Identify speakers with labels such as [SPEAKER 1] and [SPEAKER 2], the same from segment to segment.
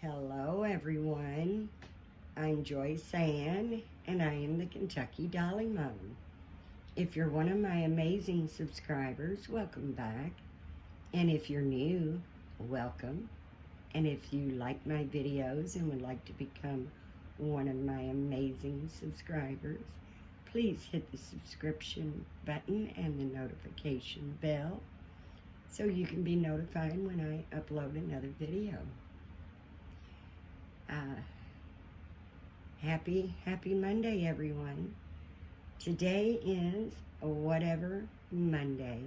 [SPEAKER 1] Hello everyone, I'm Joyce Ann and I am the Kentucky Dolly Mom. If you're one of my amazing subscribers, welcome back. And if you're new, welcome. And if you like my videos and would like to become one of my amazing subscribers, please hit the subscription button and the notification bell so you can be notified when I upload another video. Happy Monday, everyone. Today is Whatever Monday,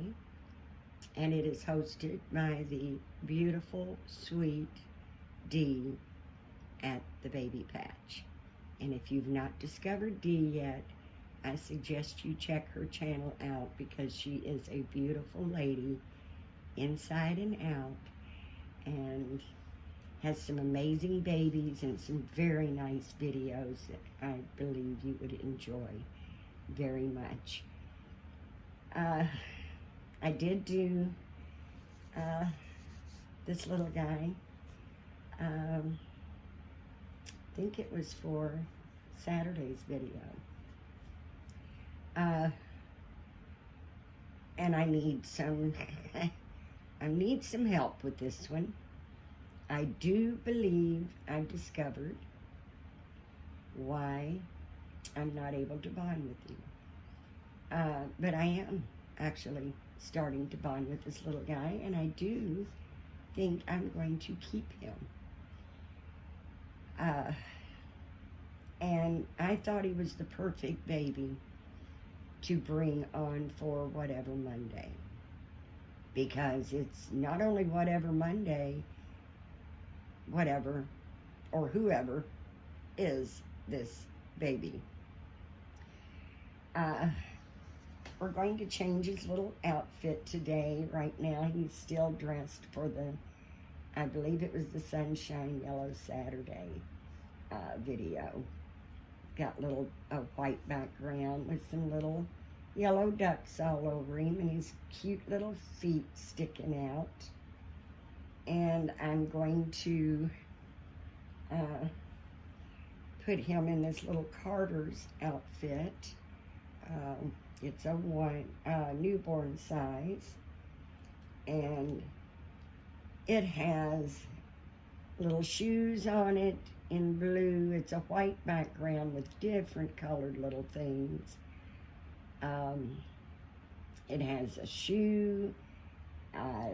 [SPEAKER 1] and it is hosted by the beautiful, sweet Dee at the Baby Patch. And if you've not discovered Dee yet, I suggest you check her channel out because she is a beautiful lady inside and out, and has some amazing babies and some very nice videos that I believe you would enjoy very much. I did do this little guy. I think it was for Saturday's video. And I need some help with this one. I do believe I've discovered why I'm not able to bond with you. But I am actually starting to bond with this little guy, and I do think I'm going to keep him. And I thought he was the perfect baby to bring on for Whatever Monday, because it's not only Whatever Monday, whatever or whoever is this baby. We're going to change his little outfit today. Right now he's still dressed for the, I believe it was the Sunshine Yellow Saturday video. Got a white background with some little yellow ducks all over him and his cute little feet sticking out. And I'm going to put him in this little Carter's outfit. It's a newborn size, and it has little shoes on it in blue. It's a white background with different colored little things. It has a shoe.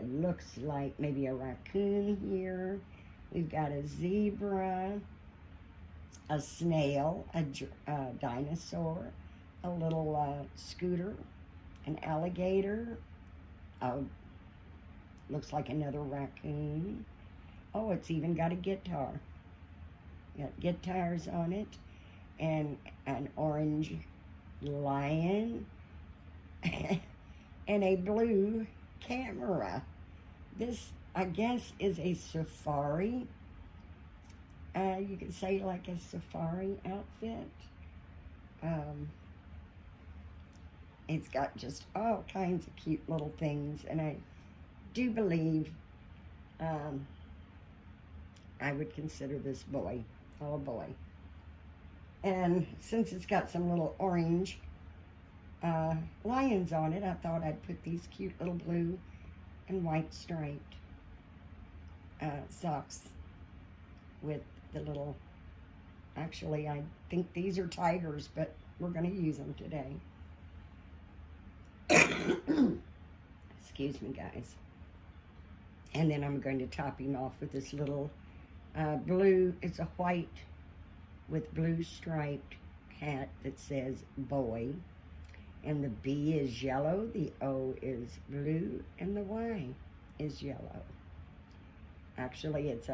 [SPEAKER 1] Looks like maybe a raccoon here. We've got a zebra, a snail, a dinosaur, a little scooter, an alligator, looks like another raccoon. Oh, it's even got a guitar. Got guitars on it, and an orange lion, and a blue camera. This, I guess, is a safari. You could say like a safari outfit. It's got just all kinds of cute little things, and I do believe I would consider this boy a boy. And since it's got some little orange lions on it, I thought I'd put these cute little blue and white striped socks with the little, actually I think these are tigers, but we're going to use them today. Excuse me, guys. And then I'm going to top him off with this little blue, it's a white with blue striped hat that says boy. And the B is yellow, the O is blue, and the Y is yellow. Actually, it's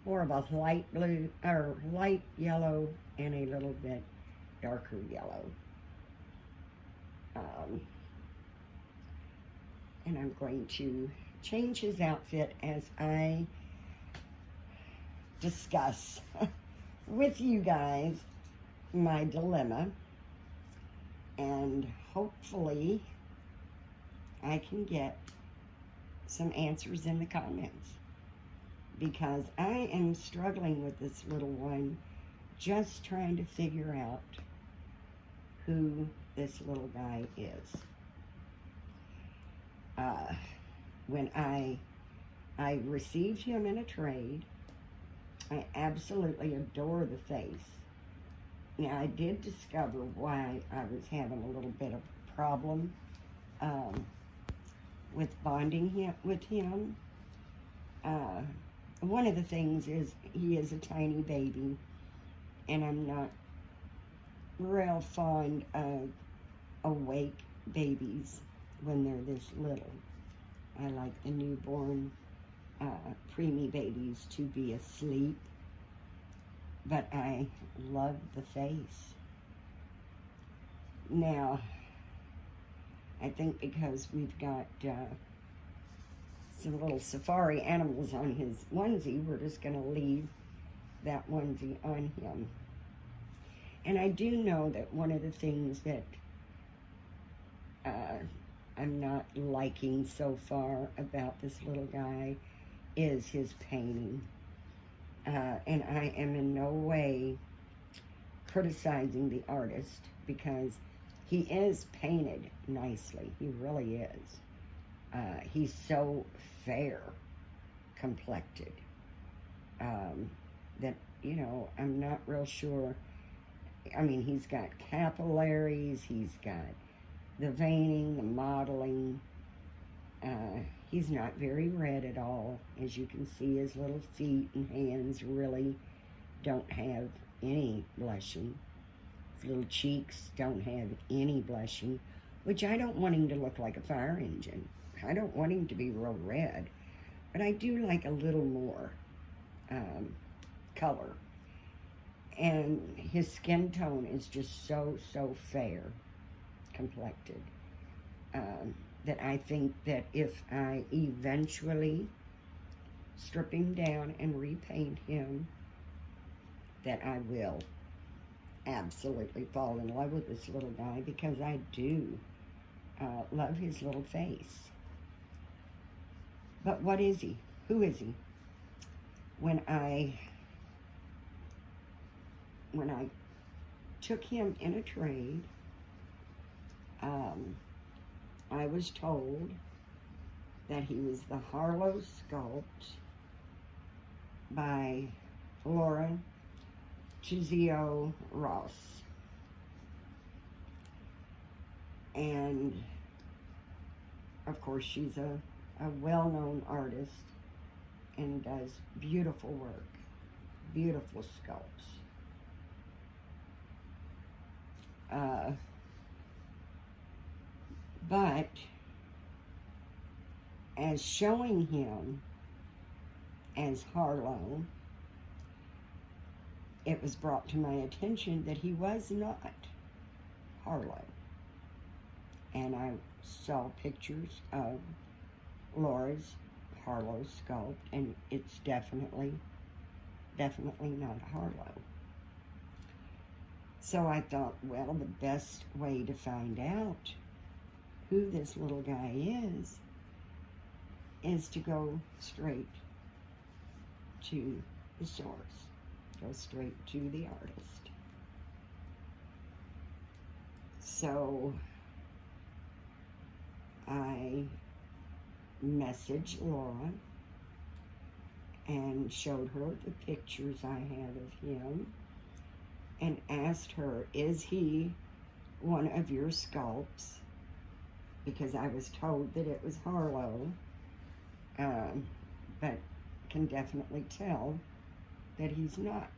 [SPEAKER 1] more of a light blue, or light yellow, and a little bit darker yellow. And I'm going to change his outfit as I discuss with you guys my dilemma, and hopefully I can get some answers in the comments, because I am struggling with this little one, just trying to figure out who this little guy is. When I received him in a trade, I absolutely adore the face. Now, I did discover why I was having a little bit of a problem with bonding with him. One of the things is he is a tiny baby, and I'm not real fond of awake babies when they're this little. I like the newborn preemie babies to be asleep, but I love the face. Now, I think because we've got some little safari animals on his onesie, we're just going to leave that onesie on him. And I do know that one of the things that I'm not liking so far about this little guy is his painting. And I am in no way criticizing the artist, because he is painted nicely. He really is. He's so fair complected that, you know, I'm not real sure. I mean, he's got capillaries, he's got the veining, the modeling. He's not very red at all. As you can see, his little feet and hands really don't have any blushing. His little cheeks don't have any blushing, which I don't want him to look like a fire engine. I don't want him to be real red, but I do like a little more color. And his skin tone is just so fair complected. That I think that if I eventually strip him down and repaint him, that I will absolutely fall in love with this little guy, because I do love his little face. But what is he? Who is he? When I took him in a trade, I was told that he was the Harlow sculpt by Laura Chizio Ross. And, of course, she's a well-known artist and does beautiful work, beautiful sculpts. But as showing him as Harlow, it was brought to my attention that he was not Harlow. And I saw pictures of Laura's Harlow sculpt, and it's definitely not Harlow. So I thought, well, the best way to find out who this little guy is to go straight to the source. Go straight to the artist. So I messaged Laura and showed her the pictures I had of him and asked her, is he one of your sculpts? Because I was told that it was Harlow, but can definitely tell that he's not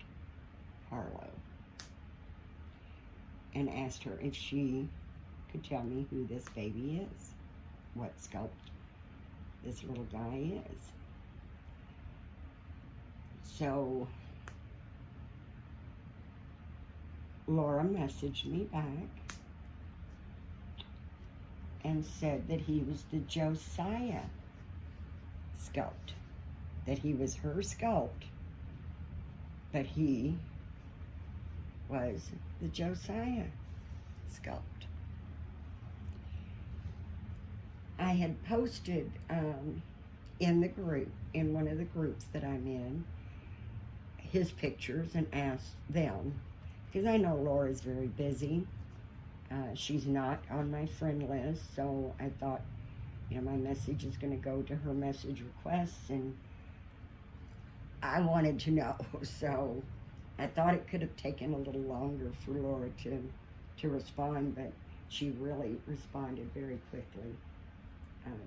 [SPEAKER 1] Harlow. And asked her if she could tell me who this baby is, what sculpt this little guy is. So Laura messaged me back and said that he was the Josiah sculpt, that he was her sculpt, but he was the Josiah sculpt. I had posted in the group, in one of the groups that I'm in, his pictures and asked them, because I know Laura's very busy. She's not on my friend list, so I thought, my message is going to go to her message requests, and I wanted to know, so I thought it could have taken a little longer for Laura to respond, but she really responded very quickly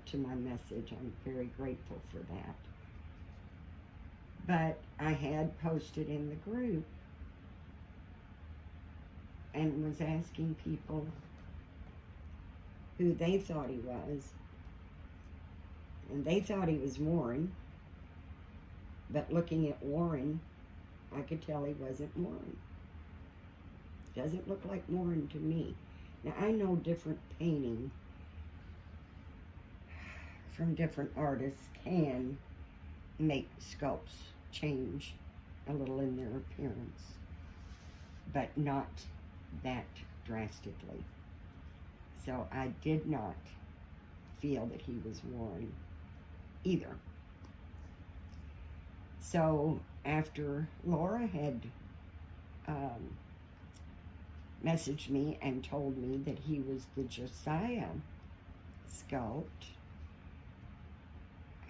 [SPEAKER 1] to my message. I'm very grateful for that. But I had posted in the group and was asking people who they thought he was. And they thought he was Warren. But looking at Warren, I could tell he wasn't Warren. Doesn't look like Warren to me. Now, I know different painting from different artists can make sculpts change a little in their appearance, but not that drastically. So I did not feel that he was Warren either. So after Laura had messaged me and told me that he was the Josiah sculpt,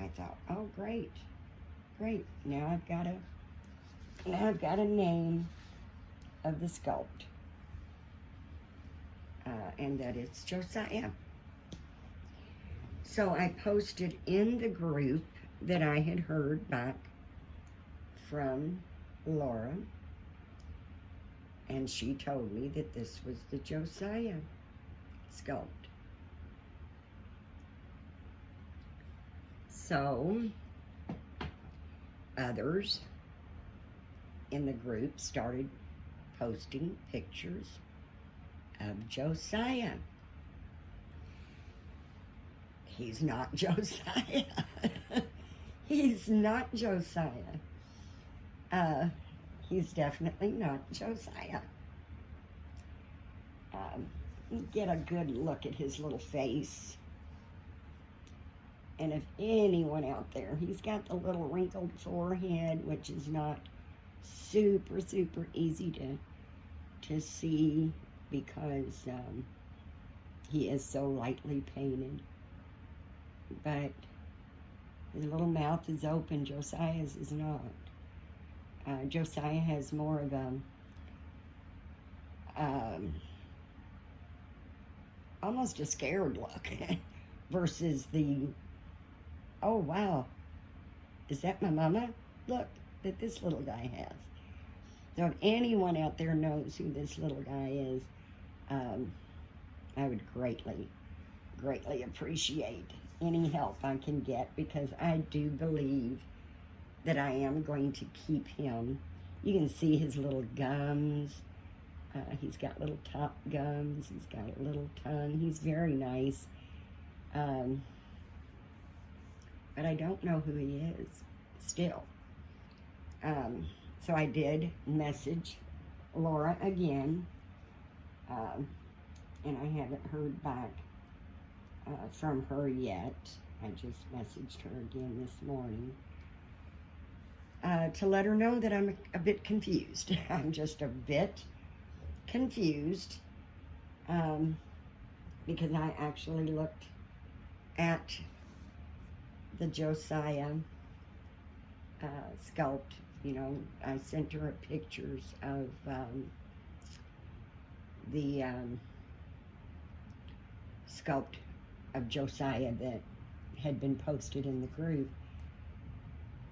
[SPEAKER 1] I thought, oh, great. Now I've got a name of the sculpt, and that it's Josiah. So I posted in the group that I had heard back from Laura, and she told me that this was the Josiah sculpt. So others in the group started posting pictures of Josiah. He's not Josiah. He's not Josiah. He's definitely not Josiah. Get a good look at his little face. And if anyone out there, he's got the little wrinkled forehead, which is not super easy to see because he is so lightly painted. But his little mouth is open. Josiah's is not. Josiah has more of a almost a scared look versus the, oh wow, is that my mama? Look that this little guy has. So if anyone out there knows who this little guy is, I would greatly appreciate any help I can get, because I do believe that I am going to keep him. You can see his little gums. He's got little top gums. He's got a little tongue. He's very nice. But I don't know who he is still. So I did message Laura again, and I haven't heard back from her yet. I just messaged her again this morning to let her know that I'm a bit confused. I'm just a bit confused because I actually looked at the Josiah sculpt. I sent her pictures of the sculpt of Josiah that had been posted in the group.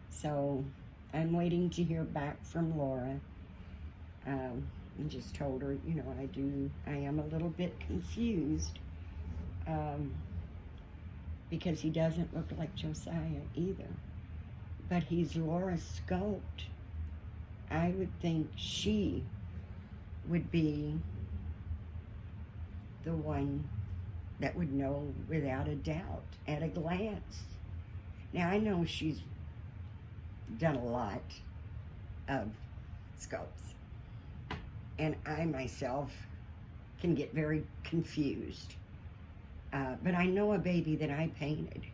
[SPEAKER 1] So I'm waiting to hear back from Laura. I just told her, I am a little bit confused because he doesn't look like Josiah either. But he's Laura's sculpt. I would think she would be the one that would know without a doubt, at a glance. Now, I know she's done a lot of sculpts, and I myself can get very confused. But I know a baby that I painted.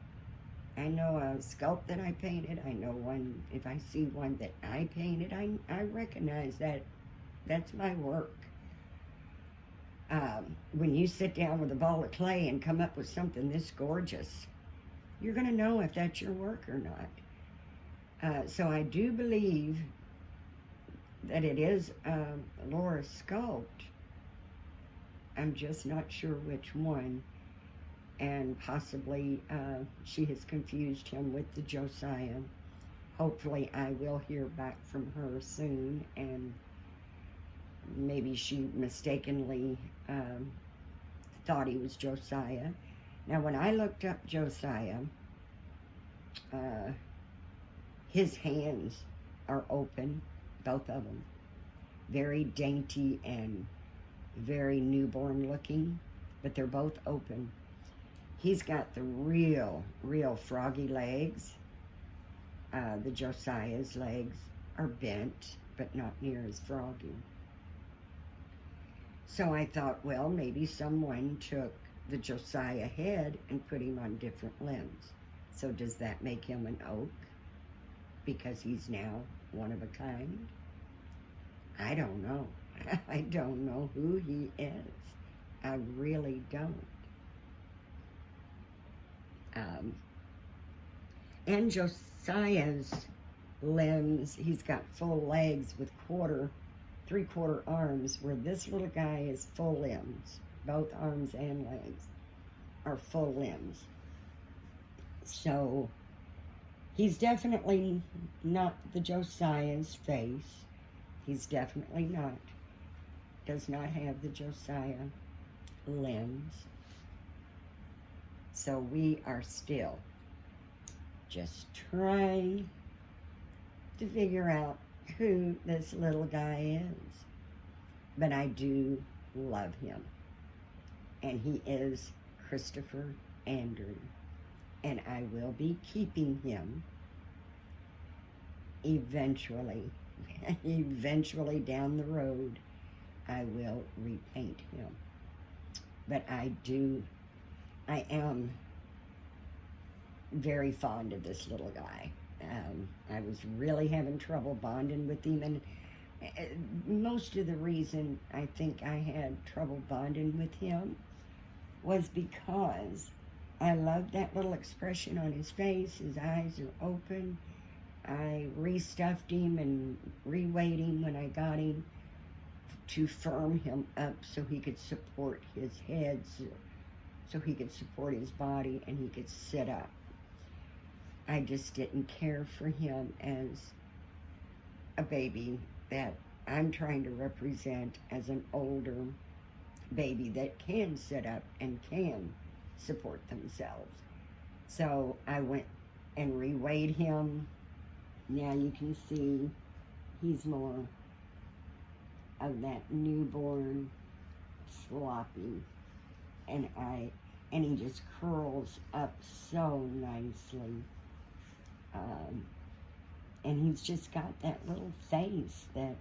[SPEAKER 1] I know a sculpt that I painted. I know one, if I see one that I painted, I recognize that that's my work. When you sit down with a ball of clay and come up with something this gorgeous, you're going to know if that's your work or not. So I do believe that it is Laura's sculpt. I'm just not sure which one. And possibly she has confused him with the Josiah. Hopefully I will hear back from her soon, and maybe she mistakenly thought he was Josiah. Now when I looked up Josiah, his hands are open, both of them. Very dainty and very newborn looking, but they're both open. He's got the real froggy legs. The Josiah's legs are bent, but not near as froggy. So I thought, well, maybe someone took the Josiah head and put him on different limbs. So does that make him an oak? Because he's now one of a kind? I don't know. I don't know who he is. I really don't. And Josiah's limbs, he's got full legs with three-quarter arms, where this little guy is full limbs. Both arms and legs are full limbs. So he's definitely not the Josiah's face. He's definitely not. Does not have the Josiah limbs. So we are still just trying to figure out who this little guy is. But I do love him. And he is Christopher Andrew. And I will be keeping him eventually. Eventually down the road, I will repaint him. But I am very fond of this little guy. I was really having trouble bonding with him, and most of the reason I think I had trouble bonding with him was because I loved that little expression on his face. His eyes are open. I restuffed him and reweighed him when I got him to firm him up so he could support his head, so he could support his body and he could sit up. I just didn't care for him as a baby that I'm trying to represent as an older baby that can sit up and can support themselves. So I went and reweighed him. Now you can see he's more of that newborn floppy, and he just curls up so nicely. And he's just got that little face that,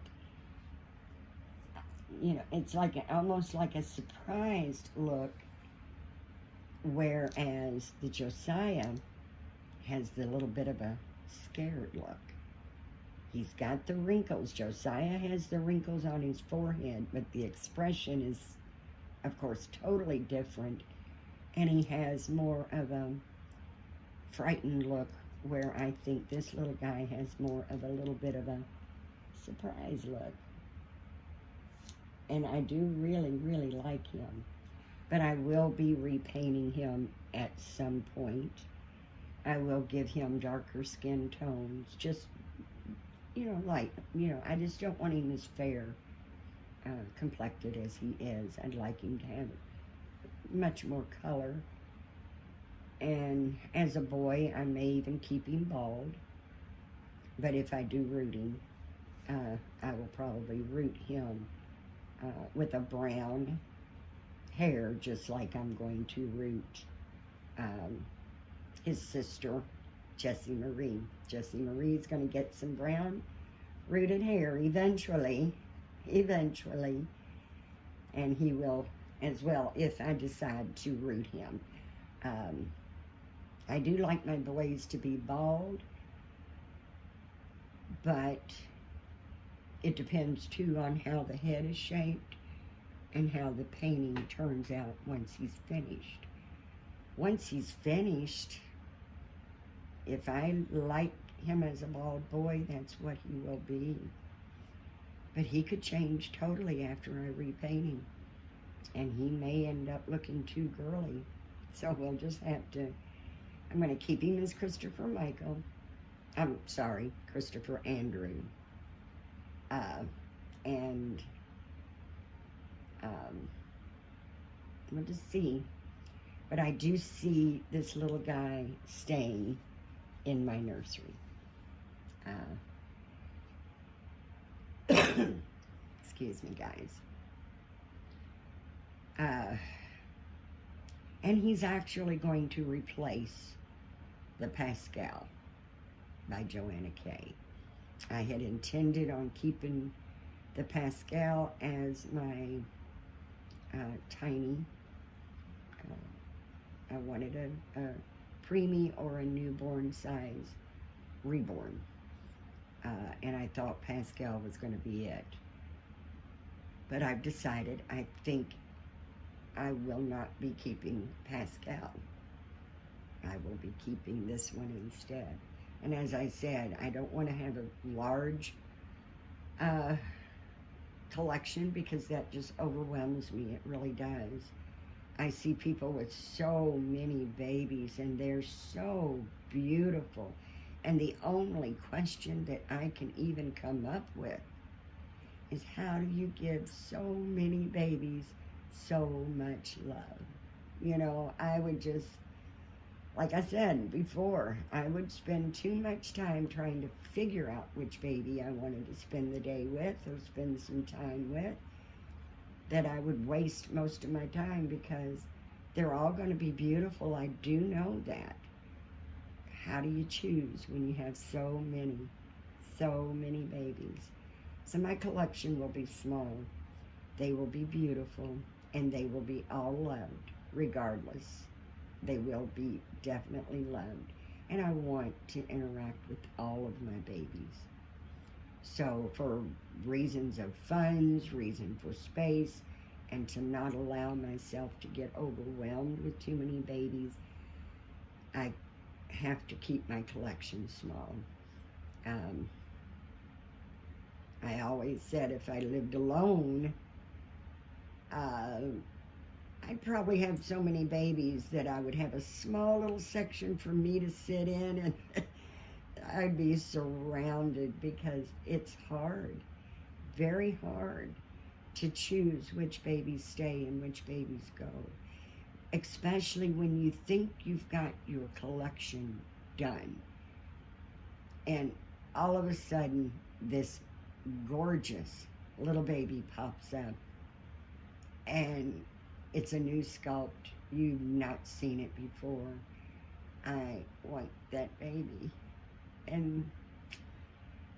[SPEAKER 1] you know, it's like almost like a surprised look, whereas the Josiah has the little bit of a scared look. He's got the wrinkles. Josiah has the wrinkles on his forehead, but the expression is, of course, totally different. And he has more of a frightened look, where I think this little guy has more of a little bit of a surprise look. And I do really like him. But I will be repainting him at some point. I will give him darker skin tones, just, you know, light. You know, I just don't want him as fair complected as he is. I'd like him to have much more color. And as a boy, I may even keep him bald. But if I do root him, I will probably root him with a brown hair, just like I'm going to root his sister, Jessie Marie. Jessie Marie is going to get some brown rooted hair eventually, and he will as well if I decide to root him. I do like my boys to be bald, but it depends too on how the head is shaped and how the painting turns out once he's finished. Once he's finished, if I like him as a bald boy, that's what he will be. But he could change totally after I repaint him. And he may end up looking too girly. So we'll just have to, I'm going to keep him as Christopher Michael. I'm sorry, Christopher Andrew. And we'll just see. But I do see this little guy staying in my nursery. Excuse me, guys. And he's actually going to replace the Pascal by Joanna K. I had intended on keeping the Pascal as my tiny. I wanted a preemie or a newborn size reborn. And I thought Pascal was going to be it. But I've decided I think I will not be keeping Pascal. I will be keeping this one instead. And as I said, I don't want to have a large collection because that just overwhelms me. It really does. I see people with so many babies and they're so beautiful. And the only question that I can even come up with is how do you give so many babies so much love? You know, I would just, like I said before, I would spend too much time trying to figure out which baby I wanted to spend the day with or spend some time with, that I would waste most of my time because they're all going to be beautiful. I do know that. How do you choose when you have so many babies? So my collection will be small. They will be beautiful, and they will be all loved, regardless. They will be definitely loved. And I want to interact with all of my babies. So for reasons of funds, reason for space, and to not allow myself to get overwhelmed with too many babies, I have to keep my collection small. I always said if I lived alone, I'd probably have so many babies that I would have a small little section for me to sit in, and I'd be surrounded because it's hard, very hard, to choose which babies stay and which babies go. Especially when you think you've got your collection done. And all of a sudden, this gorgeous little baby pops up. And it's a new sculpt. You've not seen it before. I want that baby. And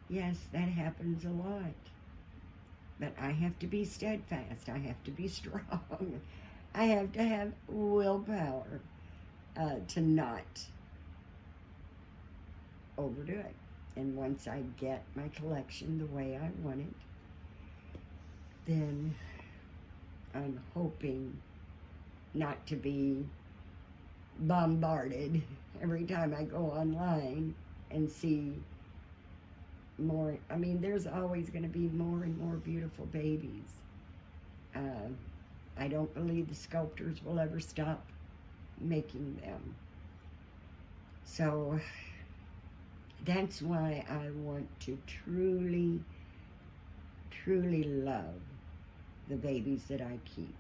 [SPEAKER 1] yes, that happens a lot. But I have to be steadfast. I have to be strong. I have to have willpower to not overdo it. And once I get my collection the way I want it, then I'm hoping not to be bombarded every time I go online and see more. I mean, there's always going to be more and more beautiful babies. I don't believe the sculptors will ever stop making them. So that's why I want to truly, truly love the babies that I keep.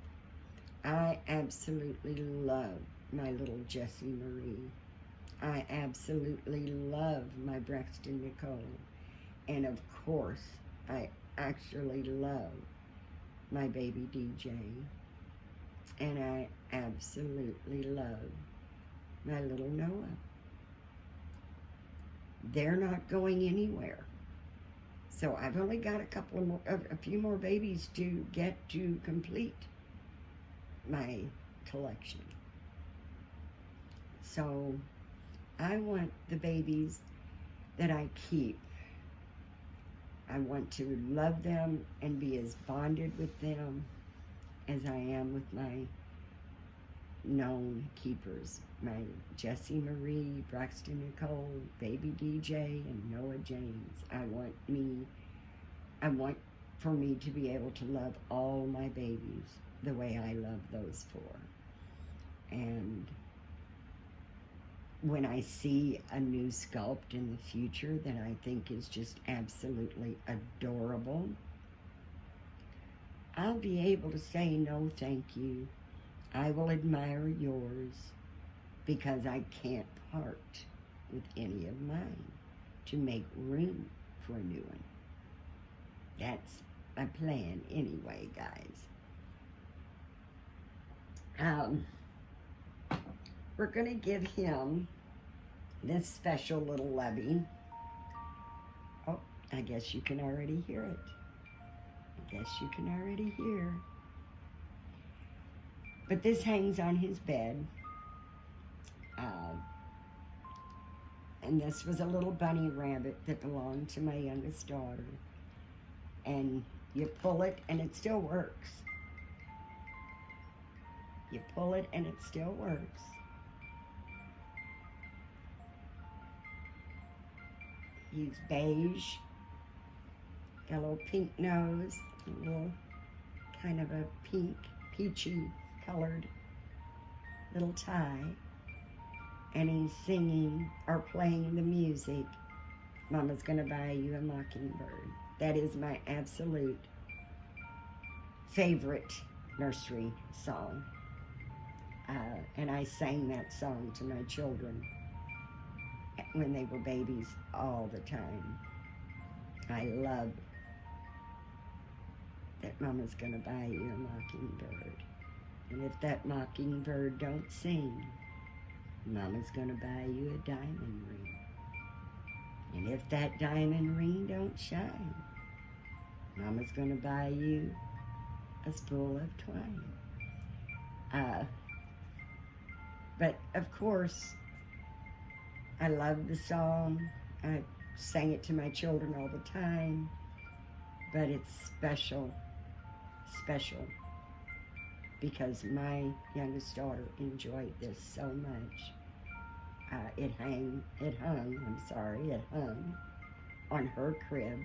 [SPEAKER 1] I absolutely love my little Jessie Marie. I absolutely love my Braxton Nicole. And of course, I actually love my baby DJ. And I absolutely love my little Noah. They're not going anywhere. So I've only got a few more babies to get to complete my collection. So I want the babies that I keep. I want to love them and be as bonded with them as I am with my known keepers. My Jessie Marie, Braxton Nicole, baby DJ, and Noah James. I want for me to be able to love all my babies the way I love those four. And when I see a new sculpt in the future that I think is just absolutely adorable, I'll be able to say no thank you. I will admire yours because I can't part with any of mine to make room for a new one. That's my plan anyway, guys. We're going to give him this special little lovey. Oh, I guess you can already hear it. I guess you can already hear. But this hangs on his bed. And this was a little bunny rabbit that belonged to my youngest daughter. And you pull it and it still works. You pull it and it still works. He's beige, got a little pink nose, a little kind of a pink, peachy colored little tie, and he's singing or playing the music, Mama's Gonna Buy You a Mockingbird. That is my absolute favorite nursery song. And I sang that song to my children when they were babies all the time. I love that Mama's Gonna Buy You a Mockingbird. And if that mockingbird don't sing, Mama's gonna buy you a diamond ring. And if that diamond ring don't shine, Mama's gonna buy you a spool of twine. But of course, I love the song. I sang it to my children all the time. But it's special, special, because my youngest daughter enjoyed this so much. It hung on her crib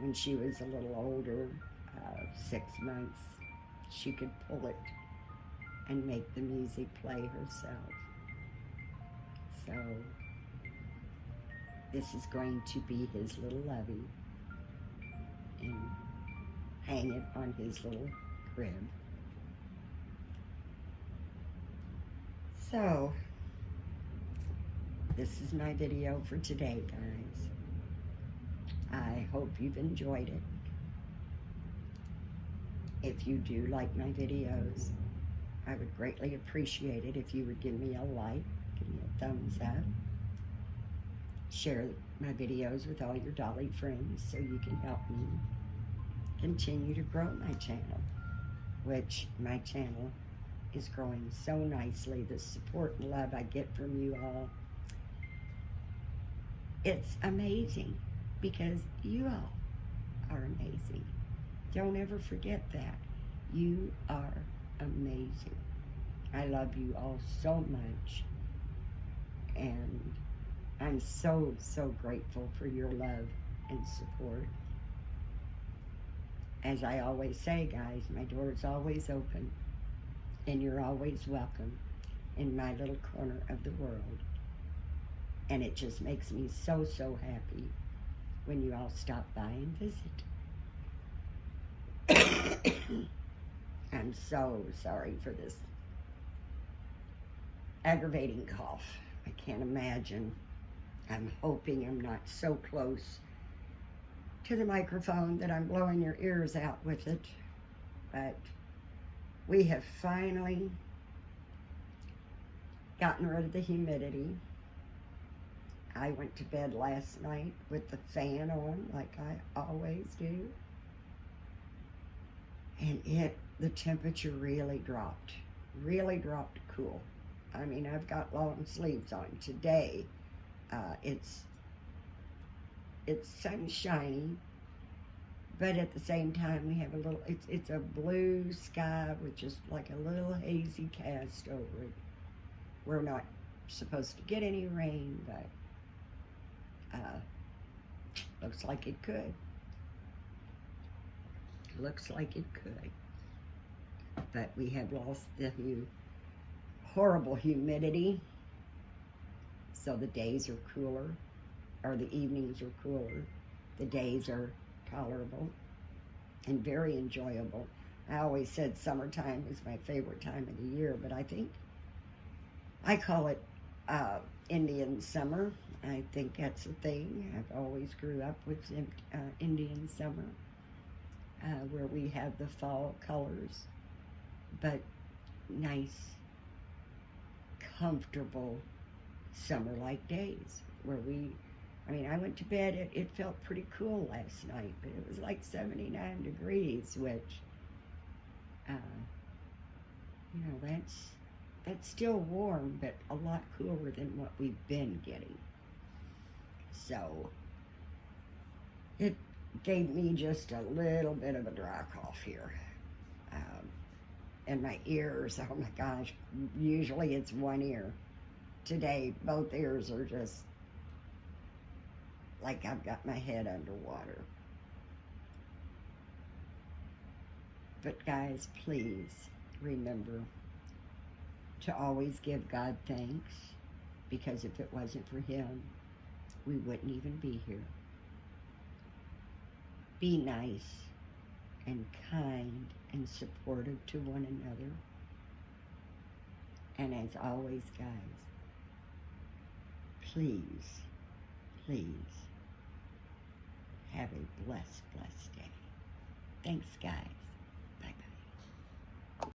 [SPEAKER 1] when she was a little older, 6 months. She could pull it and make the music play herself. So this is going to be his little lovey, and hang it on his little crib. So this is my video for today, guys. I hope you've enjoyed it. If you do like my videos, I would greatly appreciate it if you would give me a like, give me a thumbs up, share my videos with all your Dolly friends so you can help me continue to grow my channel, which my channel is growing so nicely. The support and love I get from you all, it's amazing, because you all are amazing. Don't ever forget that. You are amazing. I love you all so much, and I'm so, so grateful for your love and support. As I always say, guys, my door is always open, and you're always welcome in my little corner of the world. And it just makes me so, so happy when you all stop by and visit. I'm so sorry for this aggravating cough. I can't imagine. I'm hoping I'm not so close to the microphone that I'm blowing your ears out with it. But we have finally gotten rid of the humidity. I went to bed last night with the fan on, like I always do. And the temperature really dropped cool. I mean, I've got long sleeves on today. It's sunshiny, but at the same time we have a little, it's a blue sky with just like a little hazy cast over it. We're not supposed to get any rain, but looks like it could. Looks like it could. But we have lost the horrible humidity, so the days are cooler, or the evenings are cooler. The days are tolerable and very enjoyable. I always said summertime is my favorite time of the year, but I think I call it Indian summer. I think that's a thing. I've always grew up with Indian summer, where we have the fall colors, but nice, comfortable summer-like days where I went to bed, it felt pretty cool last night, but it was like 79 degrees, which, that's still warm, but a lot cooler than what we've been getting. So, it gave me just a little bit of a dry cough here. And my ears, oh my gosh, usually it's one ear. Today, both ears are just like I've got my head underwater. But guys, please remember to always give God thanks, because if it wasn't for Him, we wouldn't even be here. Be nice and kind and supportive to one another. And as always, guys, please have a blessed day. Thanks, guys.